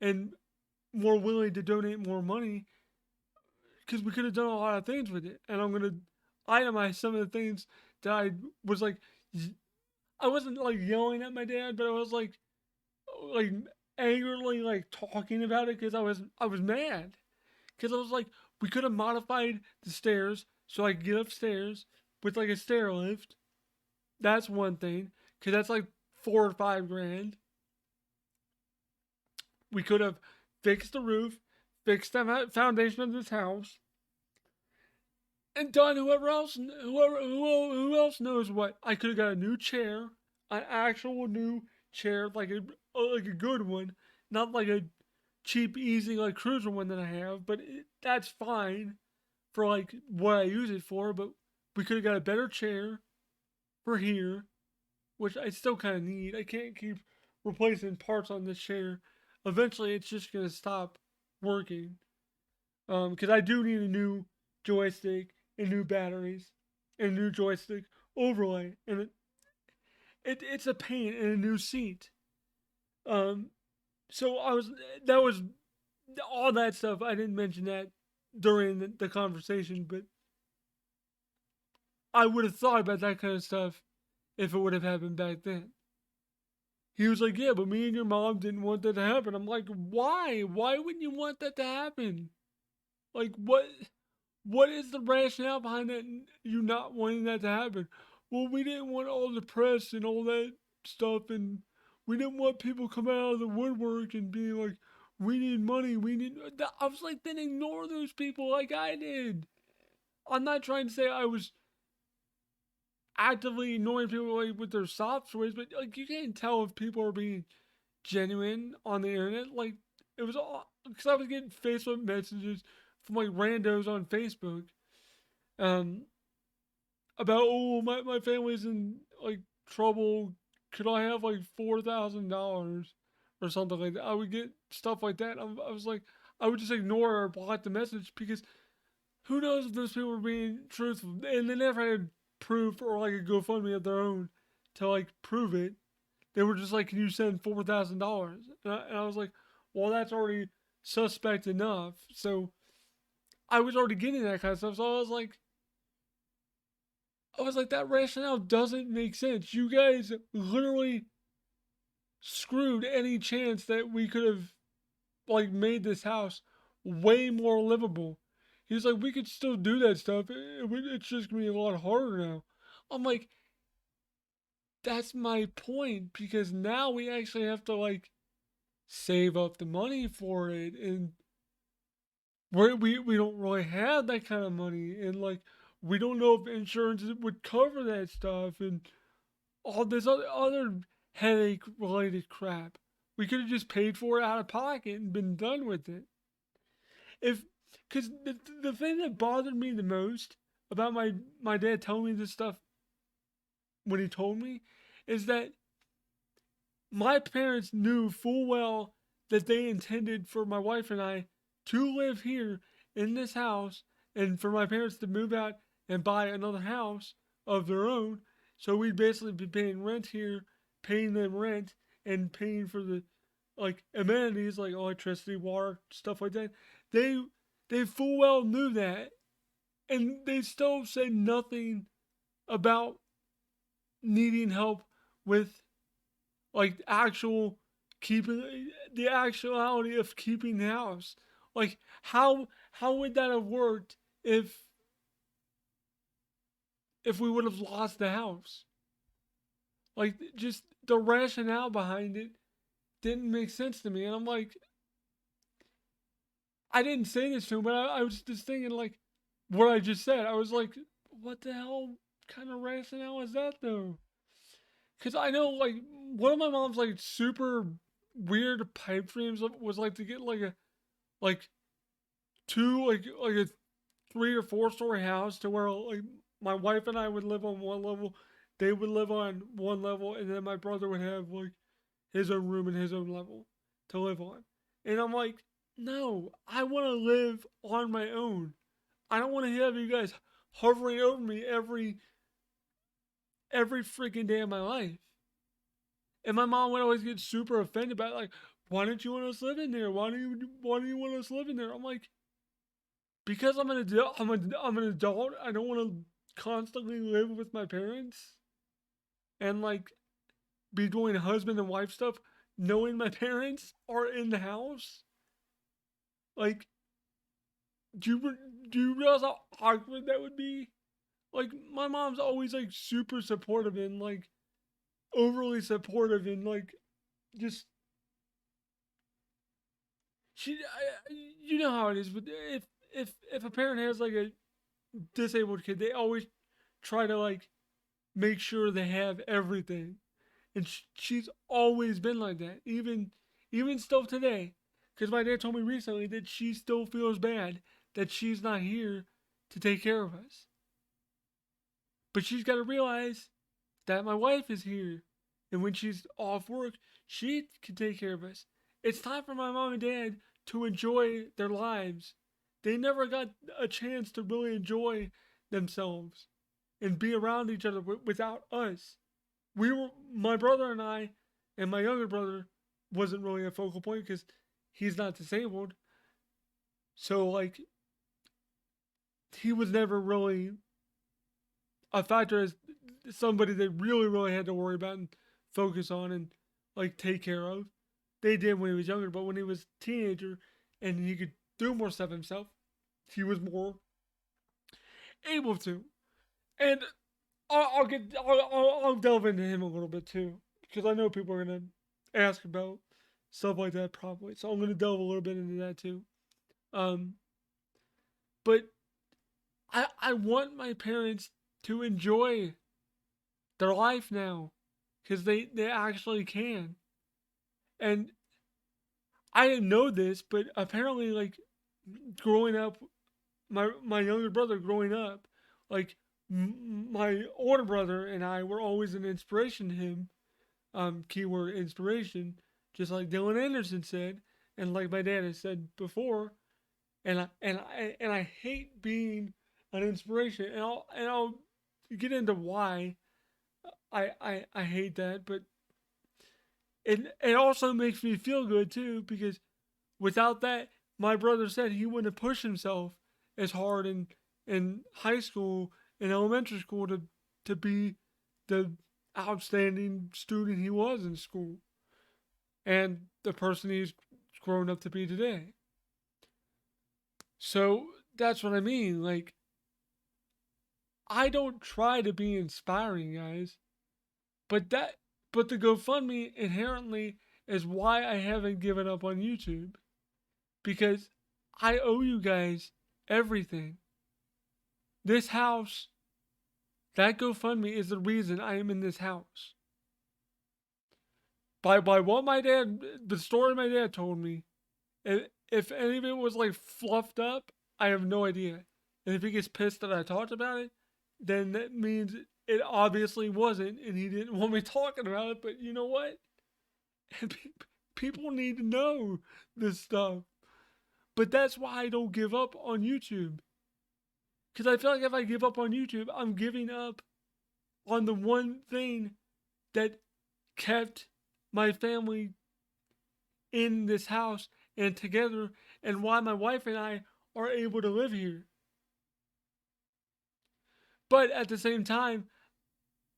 and more willing to donate more money, because we could have done a lot of things with it. And itemize some of the things that I was like, I wasn't like yelling at my dad, but I was like angrily like talking about it because I was mad because I was like, we could have modified the stairs so I could get upstairs with like a stair lift. That's one thing because that's like 4 or 5 grand. We could have fixed the roof, fixed the foundation of this house, and done who else knows what. I could have got a new chair, an actual new chair, like a good one, not like a cheap, easy like cruiser one that I have. But that's fine for like what I use it for. But we could have got a better chair for here, which I still kind of need. I can't keep replacing parts on this chair. Eventually, it's just gonna stop working. Because I do need a new joystick and new batteries and a new joystick overlay, and it's a pain and a new seat. Um, so that was all that stuff. I didn't mention that during the conversation, but I would have thought about that kind of stuff if it would have happened back then. He was like, "Yeah, but me and your mom didn't want that to happen." I'm like, "Why? Why wouldn't you want that to happen? Like, what? What is the rationale behind that? You not wanting that to happen? Well, we didn't want all the press and all that stuff, and we didn't want people coming out of the woodwork and being like, we need money. We need. I was like, then ignore those people like I did. I'm not trying to say I was actively ignoring people like with their sob stories, but like you can't tell if people are being genuine on the internet. Like it was all because I was getting Facebook messages from like randos on Facebook, um, about my family's in like trouble. Could I have like $4,000 or something like that? I would get stuff like that. I was like, I would just ignore or block the message because who knows if those people were being truthful, and they never had proof or like a GoFundMe of their own to like prove it. They were just like, "Can you send $4,000?" And I was like, "Well, that's already suspect enough." So I was already getting that kind of stuff. So I was like, that rationale doesn't make sense. You guys literally screwed any chance that we could have like made this house way more livable. He's like, we could still do that stuff. It's just gonna be a lot harder now. I'm like, that's my point because now we actually have to like save up the money for it, and we don't really have that kind of money, and like we don't know if insurance would cover that stuff, and all this other headache related crap. We could have just paid for it out of pocket and been done with it. If because the thing that bothered me the most about my dad telling me this stuff when he told me is that my parents knew full well that they intended for my wife and I to live here in this house and for my parents to move out and buy another house of their own. So we'd basically be paying rent here, paying them rent, and paying for the like amenities like electricity, water, stuff like that. They they full well knew that, and they still said nothing about needing help with like actual keeping the actuality of keeping the house. Like how would that have worked if we would have lost the house? Like just the rationale behind it didn't make sense to me, and I'm like, I didn't say this to him, but I was just thinking like what I just said. I was like, what the hell kind of rationale is that though? Because I know like one of my mom's like super weird pipe dreams was like to get like two like a 3 or 4 story house to where like my wife and I would live on one level, they would live on one level, and then my brother would have like his own room and his own level to live on. And I'm like, no, I want to live on my own. I don't want to have you guys hovering over me every freaking day of my life. And my mom would always get super offended about it, like, why don't you want us living there? Why do you want us living there? I'm like, because I'm an adult. I'm an adult. I don't want to constantly live with my parents and like be doing husband and wife stuff, knowing my parents are in the house. Like, do you realize how awkward that would be? Like, my mom's always like super supportive and like overly supportive and like just you know how it is. But if a parent has like a disabled kid, they always try to like make sure they have everything, and she's always been like that. Even still today, because my dad told me recently that she still feels bad that she's not here to take care of us. But she's got to realize that my wife is here, and when she's off work, she can take care of us. It's time for my mom and dad to enjoy their lives. They never got a chance to really enjoy themselves and be around each other without us. My brother and my younger brother wasn't really a focal point because he's not disabled. So, like, he was never really a factor as somebody they really had to worry about and focus on and like take care of. They did when he was younger, but when he was a teenager and he could do more stuff himself, he was more able to. And I'll delve into him a little bit too because I know people are gonna ask about stuff like that probably. So I'm gonna delve a little bit into that too. Um, but I want my parents to enjoy their life now because they actually can. And I didn't know this, but apparently, like growing up, my younger brother growing up, like my older brother and I were always an inspiration to him. Keyword inspiration, just like Dylan Anderson said, and like my dad has said before. And I hate being an inspiration, and I'll get into why I hate that, but it also makes me feel good too because without that, my brother said he wouldn't have pushed himself as hard in high school and elementary school to be the outstanding student he was in school and the person he's grown up to be today. So that's what I mean. Like, I don't try to be inspiring, guys, but the GoFundMe inherently is why I haven't given up on YouTube because I owe you guys everything. This house, that GoFundMe is the reason I am in this house. By what the story my dad told me, if any of it was like fluffed up, I have no idea. And if he gets pissed that I talked about it, then that means it obviously wasn't, and he didn't want me talking about it. But you know what? People need to know this stuff. But that's why I don't give up on YouTube. Because I feel like if I give up on YouTube, I'm giving up on the one thing that kept my family in this house and together, and why my wife and I are able to live here. But at the same time,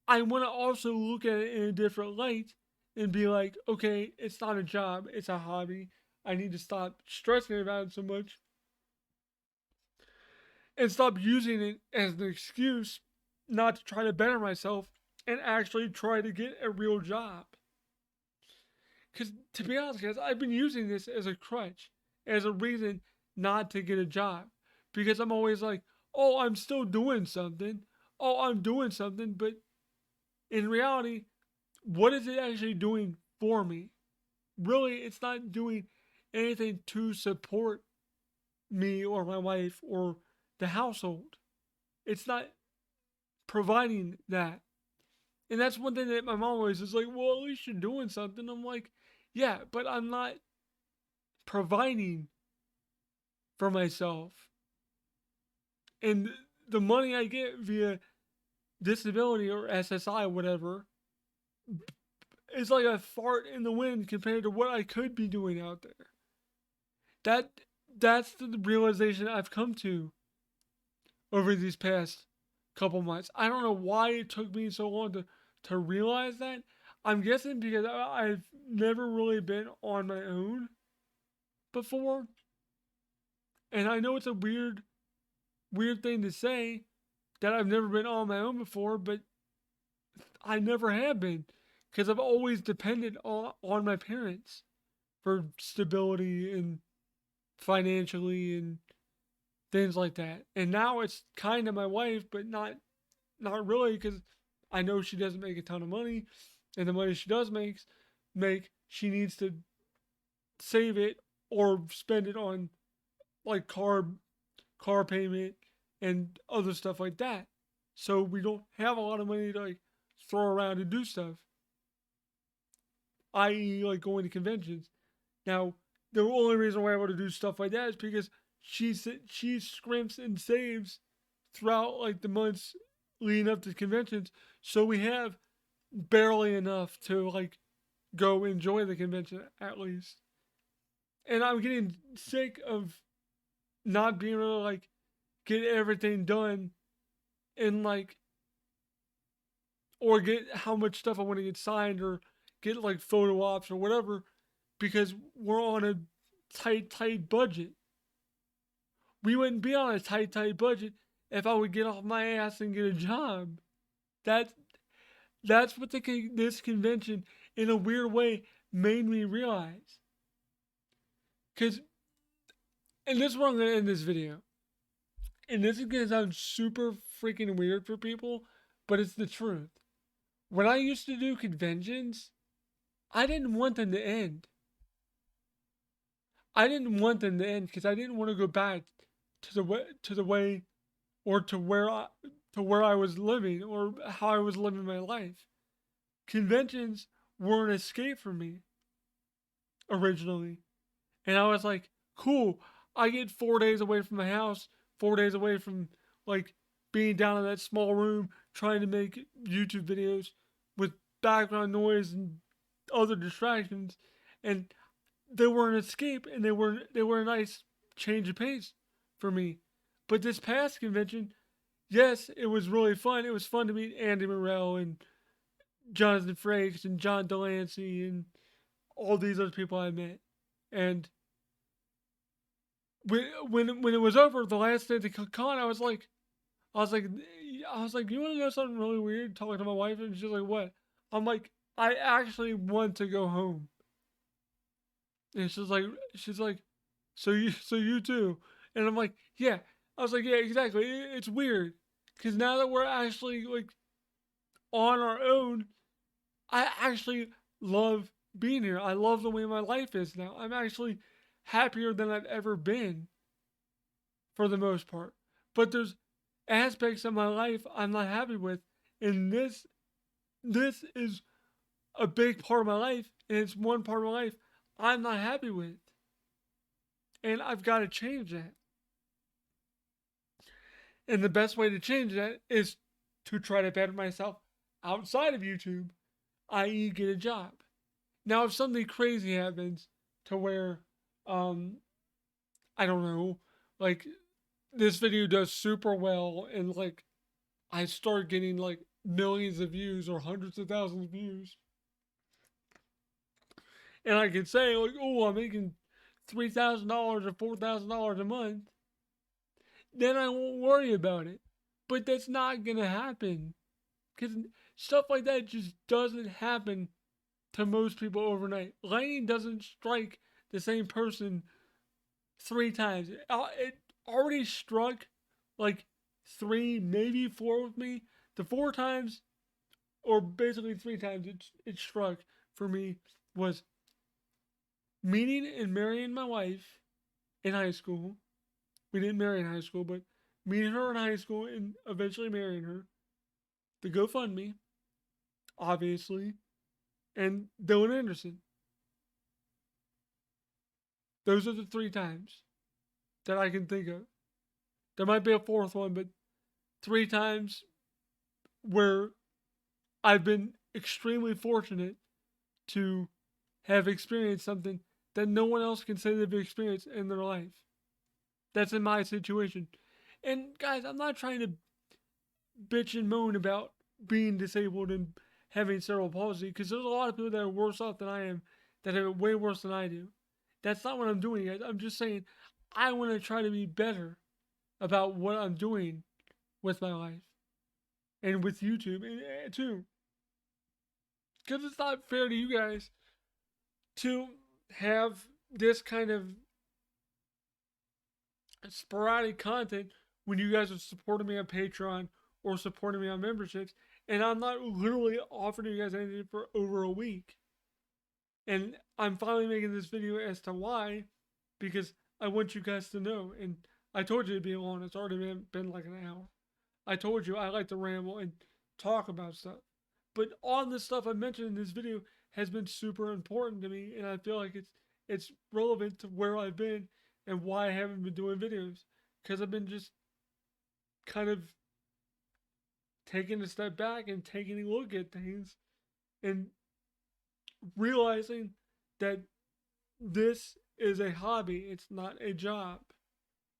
I want to also look at it in a different light and be like, okay, it's not a job, it's a hobby. I need to stop stressing about it so much and stop using it as an excuse not to try to better myself and actually try to get a real job. Because to be honest, guys, I've been using this as a crutch, as a reason not to get a job. Because I'm always like, oh, I'm still doing something. Oh, I'm doing something. But in reality, what is it actually doing for me? Really, it's not doing anything to support me or my wife or the household. It's not providing that. And that's one thing that my mom always is like, well, at least you're doing something. I'm like, yeah, but I'm not providing for myself. And the money I get via disability or SSI, whatever, is like a fart in the wind compared to what I could be doing out there. That's the realization I've come to over these past couple months. I don't know why it took me so long to realize that. I'm guessing because I've never really been on my own before. And I know it's a weird thing to say that I've never been on my own before, but I never have been because I've always depended on my parents for stability and financially and things like that. And now it's kind of my wife, but not really because I know she doesn't make a ton of money, and the money she does make she needs to save it or spend it on like car payment and other stuff like that. So we don't have a lot of money to like throw around and do stuff, i.e., like going to conventions. Now, the only reason we're able to do stuff like that is because she scrimps and saves throughout like the months leading up to conventions, so we have barely enough to like go enjoy the convention at least. And I'm getting sick of not being able to like get everything done and like or get how much stuff I want to get signed or get like photo ops or whatever because we're on a tight budget. We wouldn't be on a tight budget if I would get off my ass and get a job. That's that's what this convention in a weird way made me realize. Cause and this is where I'm gonna end this video. And this is gonna sound super freaking weird for people, but it's the truth. When I used to do conventions, I didn't want them to end. I didn't want them to end because I didn't want to go back to the way or to where I was living or how I was living my life. Conventions were an escape for me originally. And I was like, cool, I get 4 days away from my house, 4 days away from like being down in that small room trying to make YouTube videos with background noise and other distractions. And they were an escape and they were a nice change of pace for me. But this past convention, yes, it was really fun. It was fun to meet Andy Morell and Jonathan Frakes and John Delancey and all these other people I met. And when it was over, the last day of the con, I was like, you want to know something really weird? Talking to my wife, and she's like, what? I'm like, I actually want to go home. And she's like, so you too? And I'm like, yeah. I was like, yeah, exactly. It's weird because now that we're actually like on our own, I actually love being here. I love the way my life is now. I'm actually happier than I've ever been for the most part. But there's aspects of my life I'm not happy with, and this is a big part of my life, and it's one part of my life I'm not happy with, and I've got to change that. And the best way to change that is to try to better myself outside of YouTube, i.e., get a job. Now, if something crazy happens to where, um, I don't know, like this video does super well and like I start getting like millions of views or hundreds of thousands of views, and I can say like, oh, I'm making $3,000 or $4,000 a month, then I won't worry about it. But that's not gonna happen because stuff like that just doesn't happen to most people overnight. Lightning doesn't strike the same person 3 times. It already struck like 3, maybe 4 with me. The 4 times, or basically 3 times, it struck for me was meeting and marrying my wife in high school. We didn't marry in high school, but meeting her in high school and eventually marrying her. The GoFundMe, obviously, and Dylan Anderson. Those are the 3 times that I can think of. There might be a fourth one, but 3 times where I've been extremely fortunate to have experienced something that no one else can say they've experienced in their life. That's in my situation. And guys, I'm not trying to bitch and moan about being disabled and having cerebral palsy, because there's a lot of people that are worse off than I am, that have it way worse than I do. That's not what I'm doing, guys. I'm just saying I want to try to be better about what I'm doing with my life and with YouTube too. Because it's not fair to you guys to have this kind of sporadic content when you guys are supporting me on Patreon or supporting me on memberships, and I'm not literally offering you guys anything for over a week. And I'm finally making this video as to why, because I want you guys to know. And I told you to be long. It's already been like an hour. I told you I like to ramble and talk about stuff. But all this stuff I mentioned in this video has been super important to me, and I feel like it's relevant to where I've been and why I haven't been doing videos. Because I've been just kind of taking a step back and taking a look at things and realizing that this is a hobby. It's not a job.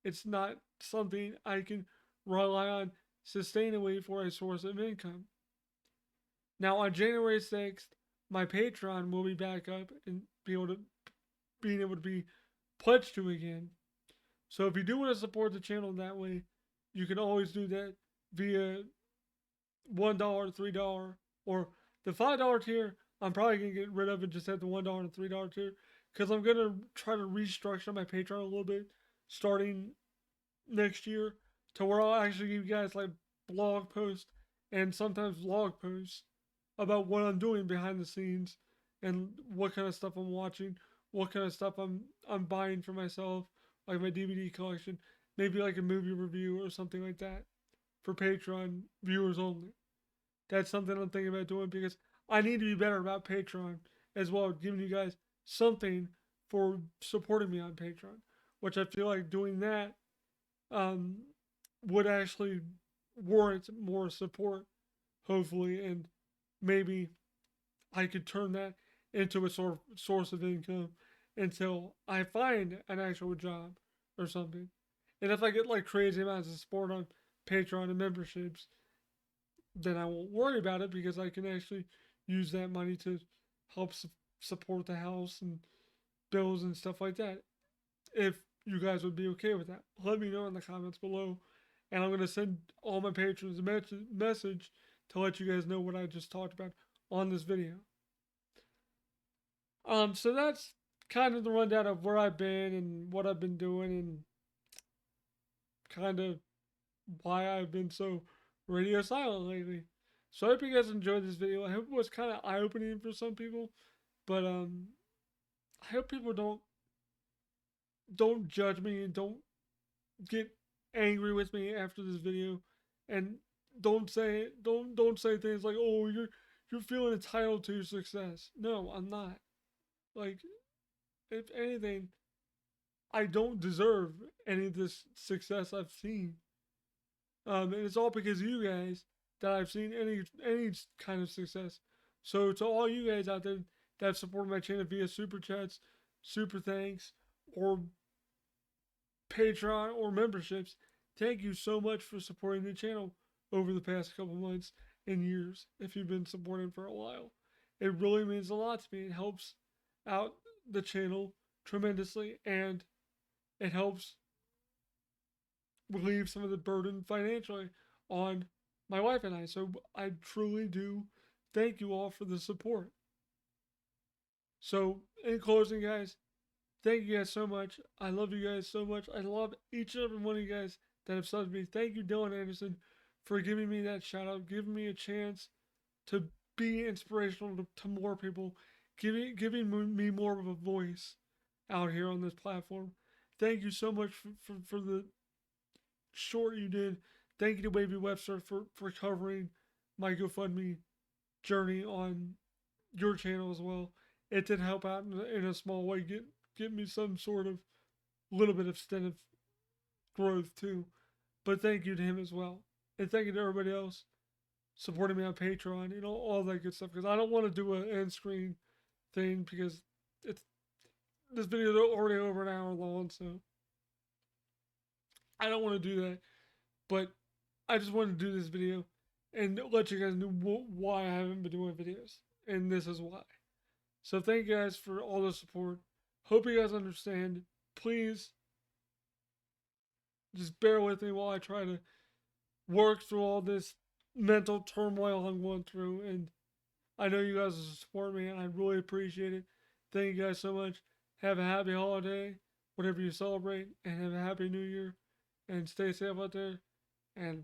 It's not something I can rely on sustainably for a source of income. Now on January 6th, my Patreon will be back up and being able to be pledged to again. So if you do want to support the channel that way, you can always do that via $1, $3, or the $5 tier. I'm probably gonna get rid of it just at the $1 and $3 tier, because I'm gonna try to restructure my Patreon a little bit starting next year, to where I'll actually give you guys like blog posts and sometimes vlog posts about what I'm doing behind the scenes and what kind of stuff I'm watching, what kind of stuff I'm buying for myself, like my DVD collection, maybe like a movie review or something like that for Patreon viewers only. That's something I'm thinking about doing, because I need to be better about Patreon as well, giving you guys something for supporting me on Patreon, which I feel like doing that um, would actually warrant more support, hopefully, and maybe I could turn that into a source of income until I find an actual job or something. And if I get like crazy amounts of support on Patreon and memberships, then I won't worry about it, because I can actually use that money to help support the house and bills and stuff like that. If you guys would be okay with that, let me know in the comments below, and I'm gonna send all my patrons a message to let you guys know what I just talked about on this video. So that's kind of the rundown of where I've been and what I've been doing, and kind of why I've been so radio silent lately. So I hope you guys enjoyed this video. I hope it was kind of eye-opening for some people, but I hope people don't judge me and don't get angry with me after this video, and don't say things like, "Oh, you're feeling entitled to your success." No, I'm not. Like, if anything, I don't deserve any of this success I've seen. And it's all because of you guys that I've seen any kind of success. So to all you guys out there that have supported my channel via super chats, super thanks, or Patreon or memberships, thank you so much for supporting the channel over the past couple months and years. If you've been supporting for a while, it really means a lot to me. It helps out the channel tremendously, and it helps relieve some of the burden financially on my wife and I. So I truly do thank you all for the support. So in closing, guys, thank you guys so much. I love you guys so much. I love each and every one of you guys that have subbed me. Thank you, Dylan Anderson, for giving me that shout out, giving me a chance to be inspirational to more people, giving me more of a voice out here on this platform. Thank you so much for the short you did. Thank you to Wavy Webster for covering my GoFundMe journey on your channel as well. It did help out in a small way, get me some sort of little bit of stint of growth too. But thank you to him as well. And thank you to everybody else supporting me on Patreon, all that good stuff. Because I don't want to do an end screen thing, because it's this video is already over an hour long, so I don't want to do that. But I just wanted to do this video and let you guys know why I haven't been doing videos. And this is why. So thank you guys for all the support. Hope you guys understand. Please just bear with me while I try to work through all this mental turmoil I'm going through. And I know you guys will support me, and I really appreciate it. Thank you guys so much. Have a happy holiday, whatever you celebrate, and have a happy new year. And stay safe out there. And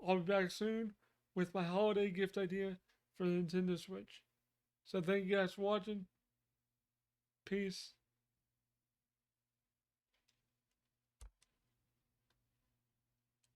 I'll be back soon with my holiday gift idea for the Nintendo Switch. So thank you guys for watching. Peace.